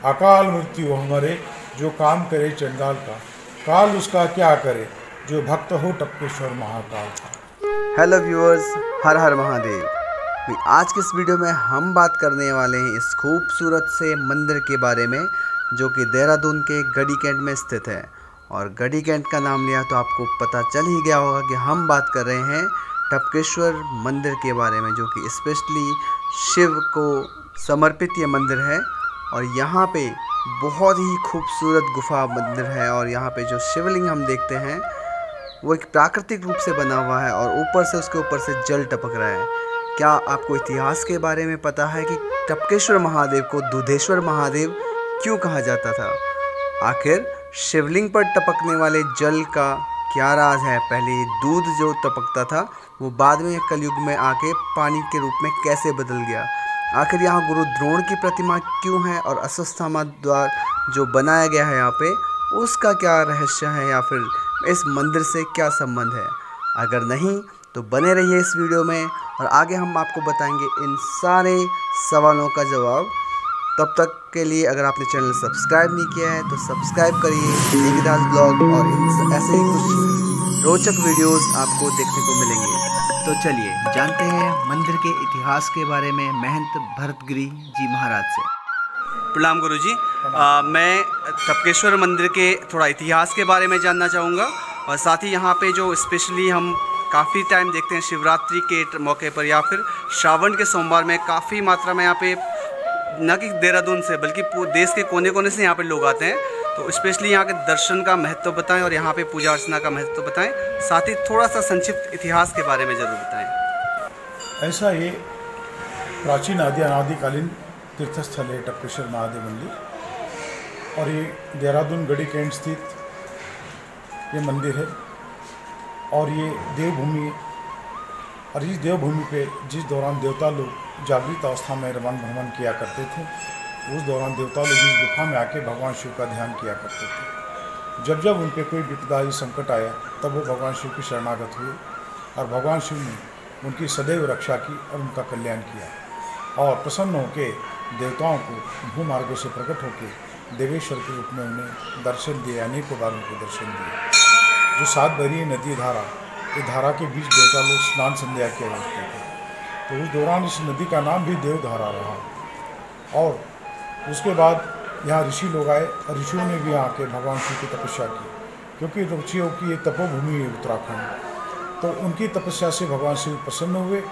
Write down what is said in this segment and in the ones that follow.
अकाल मृत्यु हो मरे जो काम करे चंडाल का, काल उसका क्या करे जो भक्त हो टपकेश्वर महाकाल का। हेलो व्यूअर्स, हर हर महादेव। आज के इस वीडियो में हम बात करने वाले हैं इस खूबसूरत से मंदिर के बारे में जो कि देहरादून के गढ़ी कैंट में स्थित है। और गढ़ी कैंट का नाम लिया तो आपको पता चल ही गया होगा कि हम बात कर रहे हैं टपकेश्वर मंदिर के बारे में, जो कि स्पेशली शिव को समर्पित ये मंदिर है। और यहाँ पे बहुत ही खूबसूरत गुफा मंदिर है और यहाँ पे जो शिवलिंग हम देखते हैं वो एक प्राकृतिक रूप से बना हुआ है और ऊपर से उसके ऊपर से जल टपक रहा है। क्या आपको इतिहास के बारे में पता है कि टपकेश्वर महादेव को दूधेश्वर महादेव क्यों कहा जाता था? आखिर शिवलिंग पर टपकने वाले जल का क्या राज है? पहले दूध जो टपकता था वो बाद में कलयुग में आके पानी के रूप में कैसे बदल गया? आखिर यहाँ गुरु द्रोण की प्रतिमा क्यों है और अश्वत्थामा द्वार जो बनाया गया है यहाँ पे उसका क्या रहस्य है या फिर इस मंदिर से क्या संबंध है? अगर नहीं तो बने रहिए इस वीडियो में और आगे हम आपको बताएंगे इन सारे सवालों का जवाब। तब तक के लिए अगर आपने चैनल सब्सक्राइब नहीं किया है तो सब्सक्राइब करिए। देवीदास ब्लॉग और ऐसे ही कुछ रोचक वीडियोस आपको देखने को मिलेंगे। तो चलिए जानते हैं मंदिर के इतिहास के बारे में महंत भरतगिरी जी महाराज से। प्रणाम गुरु जी। मैं टपकेश्वर मंदिर के थोड़ा इतिहास के बारे में जानना चाहूँगा और साथ ही यहाँ पे जो स्पेशली हम काफ़ी टाइम देखते हैं शिवरात्रि के मौके पर या फिर श्रावण के सोमवार में काफ़ी मात्रा में यहाँ पे न कि देहरादून से बल्कि देश के कोने कोने से यहाँ पे लोग आते हैं। तो स्पेशली यहाँ के दर्शन का महत्व बताएं और यहाँ पे पूजा अर्चना का महत्व बताएं, साथ ही थोड़ा सा संक्षिप्त इतिहास के बारे में ज़रूर बताएं। ऐसा ये प्राचीन अनादिकालीन तीर्थस्थल है टपकेश्वर महादेव मंदिर और ये देहरादून गढ़ी कैंट स्थित ये मंदिर है। और ये देवभूमि है और इस देवभूमि पे जिस दौरान देवता लोग जागृत अवस्था में रमन भ्रमण किया करते थे उस दौरान देवता लोग इस गुफा में आके भगवान शिव का ध्यान किया करते थे। जब जब उन पर कोई विपदाई संकट आया तब वो भगवान शिव की शरणागत हुए और भगवान शिव ने उनकी सदैव रक्षा की और उनका कल्याण किया और प्रसन्न होकर देवताओं को भूमार्गों से प्रकट होकर देवेश्वर के रूप में उन्हें दर्शन दिए, अनेकों बार उनको दर्शन दिए। जो 7 बहरी नदी धारा, ये धारा के बीच देवता लोग स्नान संध्या किया करते थे, तो उस दौरान इस नदी का नाम भी देवधारा रहा। और उसके बाद यहाँ ऋषि लोग आए और ऋषियों ने भी आके भगवान शिव की तपस्या की, क्योंकि ऋषियों की ये तपोभूमि है उत्तराखंड। तो उनकी तपस्या से भगवान शिव प्रसन्न हुए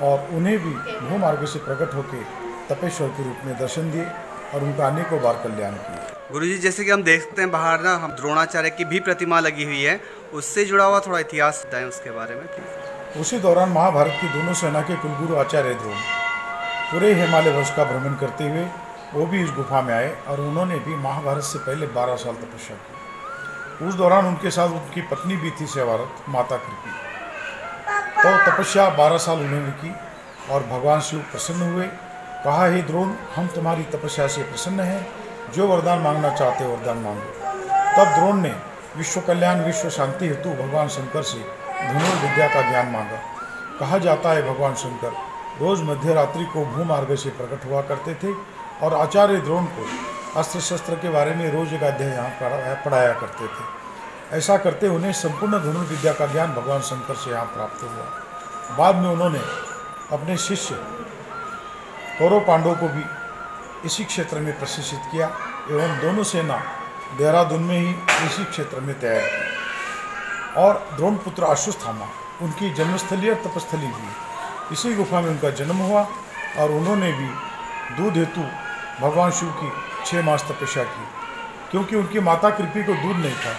और उन्हें भी भूमार्ग से प्रकट होकर तपेश्वर के रूप में दर्शन दिए और उनका अनेकों बार कल्याण किया। गुरुजी, जैसे कि हम देखते हैं बाहर ना हम द्रोणाचार्य की भी प्रतिमा लगी हुई है, उससे जुड़ा हुआ थोड़ा इतिहास बताएं उसके बारे में प्लीज। उसी दौरान महाभारत की दोनों सेना के कुलगुरु आचार्य द्रोण पूरे हिमालय वर्ष का भ्रमण करते हुए वो भी इस गुफा में आए और उन्होंने भी महाभारत से पहले 12 साल तपस्या की। उस दौरान उनके साथ उनकी पत्नी भी थी सेवारत माता कृपी। तो तपस्या 12 साल उन्होंने की और भगवान शिव प्रसन्न हुए। कहा, हे द्रोण, हम तुम्हारी तपस्या से प्रसन्न हैं, जो वरदान मांगना चाहते हो वरदान मांगो। तब द्रोण ने विश्व कल्याण विश्व शांति हेतु भगवान शंकर से धनुर्विद्या का ज्ञान मांगा। कहा जाता है भगवान शंकर रोज मध्य रात्रि को भूमार्ग से प्रकट हुआ करते थे और आचार्य द्रोण को अस्त्र शस्त्र के बारे में रोज एक अध्याय यहाँ पढ़ाया करते थे। ऐसा करते उन्हें संपूर्ण धनुर्विद्या का ज्ञान भगवान शंकर से यहाँ प्राप्त हुआ। बाद में उन्होंने अपने शिष्य कौरव पांडवों को भी इसी क्षेत्र में प्रशिक्षित किया एवं दोनों सेना देहरादून में ही इसी क्षेत्र में तैयार की। और द्रोणपुत्र अश्वत्थामा उनकी जन्मस्थली और तपस्थली भी इसी गुफा में उनका जन्म हुआ और उन्होंने भी दूध हेतु भगवान शिव की 6 मास तपस्या की, क्योंकि उनकी माता कृपी को दूध नहीं था।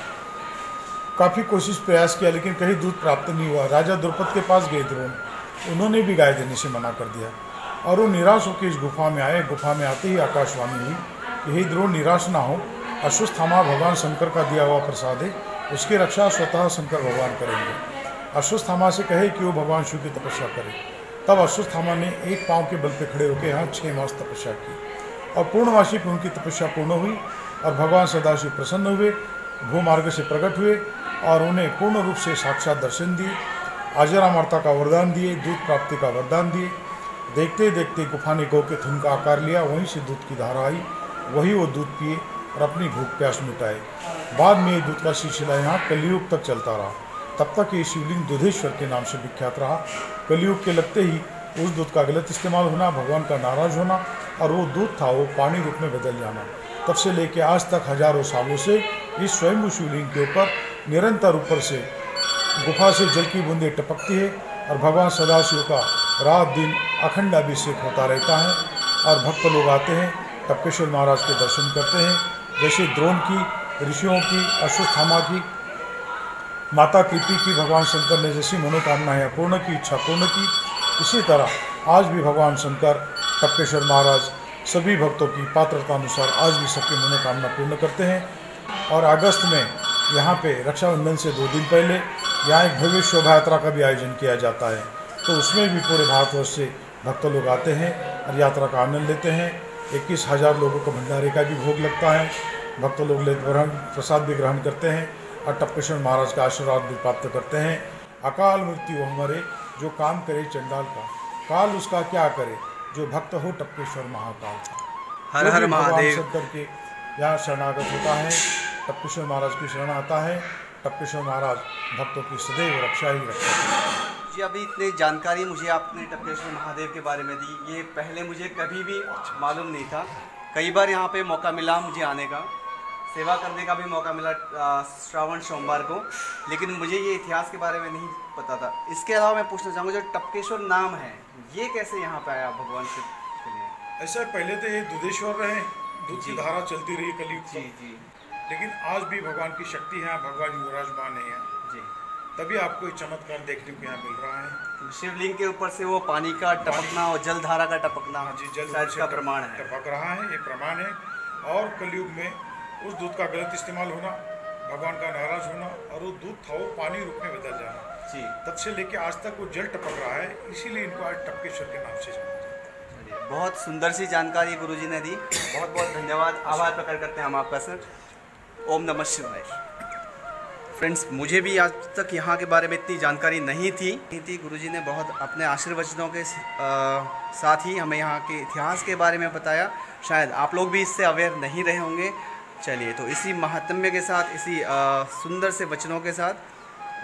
काफ़ी कोशिश प्रयास किया लेकिन कहीं दूध प्राप्त नहीं हुआ। राजा द्रौपद के पास गए द्रोण, उन्होंने भी गाय देने से मना कर दिया और वो निराश होकर इस गुफा में आए। गुफा में आते ही आकाशवाणी हुई कि हे द्रोण, निराश ना हो, अश्वत्थामा भगवान शंकर का दिया हुआ प्रसाद है, उसकी रक्षा स्वतः शंकर भगवान करेंगे। अश्वत्थामा से कहे कि वो भगवान शिव की तपस्या करे। तब अश्वत्थामा ने एक पाँव के बल पे खड़े होकर यहाँ 6 मास तपस्या की और पूर्णवासी पर उनकी तपस्या पूर्ण हुई और भगवान सदाशिव प्रसन्न हुए, भूमार्ग से प्रकट हुए और उन्हें पूर्ण रूप से साक्षात दर्शन दिए, आजरामर्ता का वरदान दिए, दूध प्राप्ति का वरदान दिए। देखते देखते गुफा ने गौ के थन का आकार लिया, वहीं से दूध की धारा आई वही वो दूध पिए और अपनी भूख प्यास मिटाए। बाद में ये दूध का सिलसिला यहाँ कलयुग तक चलता रहा। तब तक ये शिवलिंग दुधेश्वर के नाम से विख्यात रहा। कलयुग के लगते ही उस दूध का गलत इस्तेमाल होना, भगवान का नाराज होना और वो दूध था वो पानी रूप में बदल जाना। तब से लेके आज तक हजारों सालों से इस स्वयंभू शिवलिंग के ऊपर निरंतर ऊपर से गुफा से जल की बूंदें टपकती है और भगवान सदाशिव का रात दिन अखंड अभिषेक होता रहता है और भक्त लोग आते हैं, टपकेश्वर महाराज के दर्शन करते हैं। जैसे द्रोण की, ऋषियों की, अश्वत्थामा की, माता कृति की भगवान शंकर ने जैसी मनोकामनाएं पूर्ण की, इच्छा पूर्ण की, इसी तरह आज भी भगवान शंकर, टपकेश्वर महाराज सभी भक्तों की पात्रता अनुसार आज भी सबकी मनोकामना पूर्ण करते हैं। और अगस्त में यहाँ पे रक्षाबंधन से 2 दिन पहले यहाँ एक भव्य शोभा यात्रा का भी आयोजन किया जाता है। तो उसमें भी पूरे भारतवर्ष से भक्त लोग आते हैं और यात्रा का आनंद लेते हैं। 21,000 लोगों को भंडारे का भी भोग लगता है। भक्त लोग प्रसाद भी ग्रहण करते हैं और टपकेश्वर महाराज का आशीर्वाद भी प्राप्त करते हैं। अकाल मृत्यु हमारे जो काम करे चंडाल का, काल उसका क्या करे जो भक्त हो टपकेश्वर महाकाल का। हर हर महादेव। शंकर के यहाँ शरणागत होता है, टपकेश्वर महाराज की शरण आता है, टपकेश्वर महाराज भक्तों की सदैव रक्षा ही रखते हैं। जी, अभी इतनी जानकारी मुझे आपने टपकेश्वर महादेव के बारे में दी, ये पहले मुझे कभी भी मालूम नहीं था। कई बार यहाँ पे मौका मिला मुझे आने का, सेवा करने का भी मौका मिला श्रावण सोमवार को, लेकिन मुझे ये इतिहास के बारे में नहीं पता था। इसके अलावा मैं पूछना चाहूँगा, जो टपकेश्वर नाम है ये कैसे यहाँ पे आया भगवान शिव के लिए? ऐसा पहले तो ये दुधेश्वर रहे, दूध की धारा चलती रही कलयुग जी जी, लेकिन आज भी भगवान की शक्ति है, भगवान विराजमान है जी, तभी आपको एक चमत्कार देखने को यहाँ मिल रहा है। शिवलिंग के ऊपर से वो पानी का टपकना और जलधारा का टपकना जी, जल शायद का प्रमाण है, टपक रहा है, ये प्रमाण है। और कलयुग में उस दूध का गलत इस्तेमाल होना, भगवान का नाराज होना और वो दूध था वो पानी रूप में बदल जाना जी। तब से लेके आज तक वो जल टपक रहा है, इसीलिए इनको आज टपकेश्वर के नाम से जाना जाता है। बहुत सुंदर सी जानकारी गुरुजी ने दी, बहुत बहुत धन्यवाद, आभार प्रकट करते हैं हम आपका सर। ओम नमः शिवाय। फ्रेंड्स, मुझे भी आज तक यहाँ के बारे में इतनी जानकारी नहीं थी। गुरुजी ने बहुत अपने आशीर्वचनों के साथ ही हमें यहाँ के इतिहास के बारे में बताया। शायद आप लोग भी इससे अवेयर नहीं रहे होंगे। चलिए, तो इसी महात्म्य के साथ, इसी सुंदर से वचनों के साथ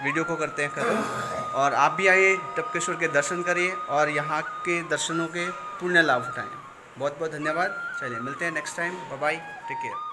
वीडियो को करते हैं खत्म। और आप भी आइए, टपकेश्वर के दर्शन करिए और यहाँ के दर्शनों के पुण्य लाभ उठाएँ। बहुत बहुत धन्यवाद। चलिए, मिलते हैं next time. Bye bye, take care.